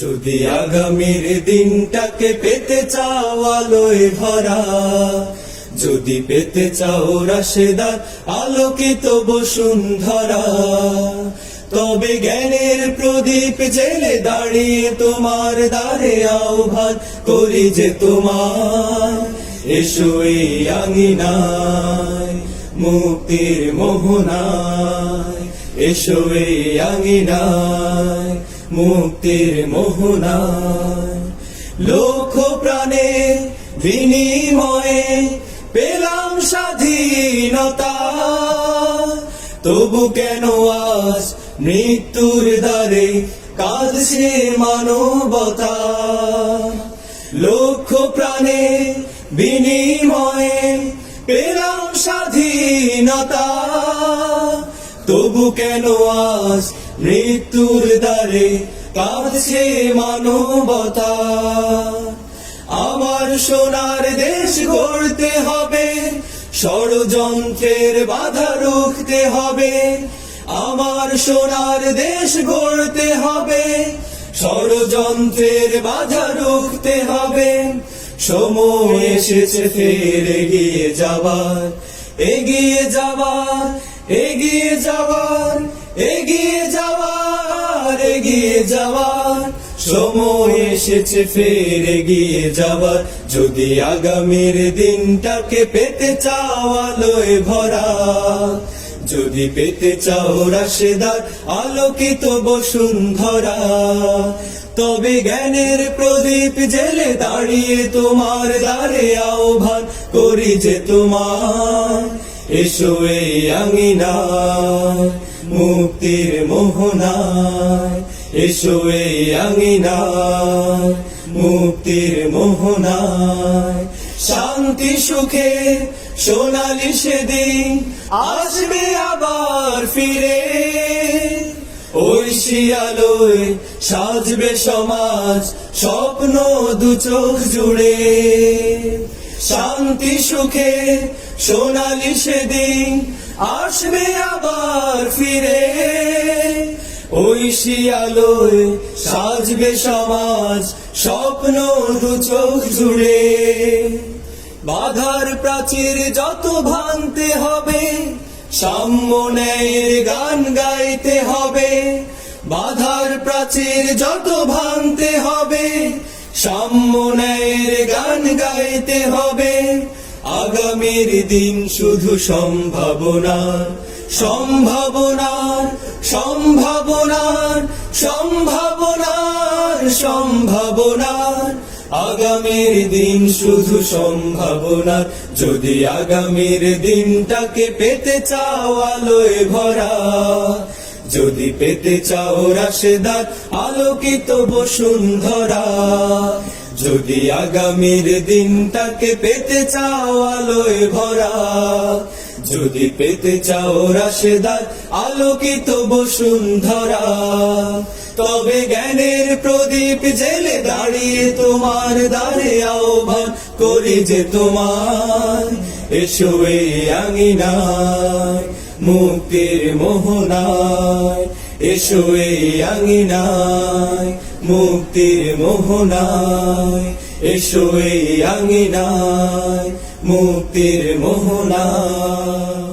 যদি আগামীর দিনটাকে পেতে চাও আলোয় ভরা, যদি পেতে চাও রাশেদার আলোকিত বসুন্ধরা, তবে জ্ঞানের প্রদীপ জেলে দাঁড়িয়ে তোমার দ্বারে আহ্বান করি যে তোমার, এসো এই আঙিনায় মুক্তির মোহনায়, এসো এই আঙিনায় মুক্তির মোহনায়। লক্ষ প্রাণে বিনিময়ে পেলাম স্বাধীনতা, তবু কেন আজ মৃত্যুর দ্বারে কাঁদছে মানবতা। লক্ষ প্রাণে বিনিময়ে পেলাম স্বাধীনতা, তবু কেন আজ মৃত্যুর দ্বারে কাঁদছে মানবতা। আমার সোনার দেশ গড়তে হবে, ষড়যন্ত্রের বাধা রুখতে হবে। আমার সোনার দেশ গড়তে হবে, ষড়যন্ত্রের বাধা রুখতে হবে। সময় এসেছে ফের এগিয়ে যাবার, এগিয়ে যাবার, এগিয়ে যাবার, এগিয়ে যাবার, এগিয়ে যাবার। সময় এসেছে ফের এগিয়ে যাবার। যদি আগামীর দিনটাকে পেতে চাও আলোয় ভরা, যদি পেতে চাও রাশেদার আলোকিত বসুন্ধরা, তবে জ্ঞানের প্রদীপ জেলে দাঁড়িয়ে তোমার দ্বারে আহ্বান করি যে তোমার, এসো এই আঙিনায় মুক্তির মোহনায়, এসো এই আঙিনায় মুক্তির মোহনায়। শান্তি সুখে সোনালি সেদিন আসবে আবার ফিরে, ঐশী আলোয় সাজবে সমাজ স্বপ্ন দু চোখ জুড়ে। শান্তি সুখে সোনালি সেদিন আসবে আবার ফিরে, ঐশী আলোয় সাজবে সমাজ স্বপ্ন দু চোখ জুড়ে। বাধার প্রাচীর যত ভাঙতে হবে, সাম্য ন্যায়ের গান গাইতে হবে। বাধার প্রাচীর যত ভাঙতে হবে, সাম্য ন্যায়ের গান গাইতে হবে। আগামীর দিন শুধু সম্ভাবনার, সম্ভাবনার, সম্ভাবনার, সম্ভাবনার, সম্ভাবনার। আগামীর দিন শুধু সম্ভাবনার। যদি আগামীর দিনটাকে পেতে চাও আলোয় ভরা, যদি পেতে চাও রাশেদার আলোকিত বসুন্ধরা, যদি আগামীর দিনটাকে পেতে চাও আলোয় ভরা, যদি পেতে চাও রাশেদার আলোকিত বসুন্ধরা, তবে জ্ঞানের প্রদীপ জেলে দাঁড়িয়ে তোমার দ্বারে আহ্বান করি যে তোমার, এসো এই আঙিনায় মুক্তির মোহনায়, এসো এই আঙিনায় মুক্তির মোহনায়, এসো এই আঙিনায় মুক্তির মোহনায়।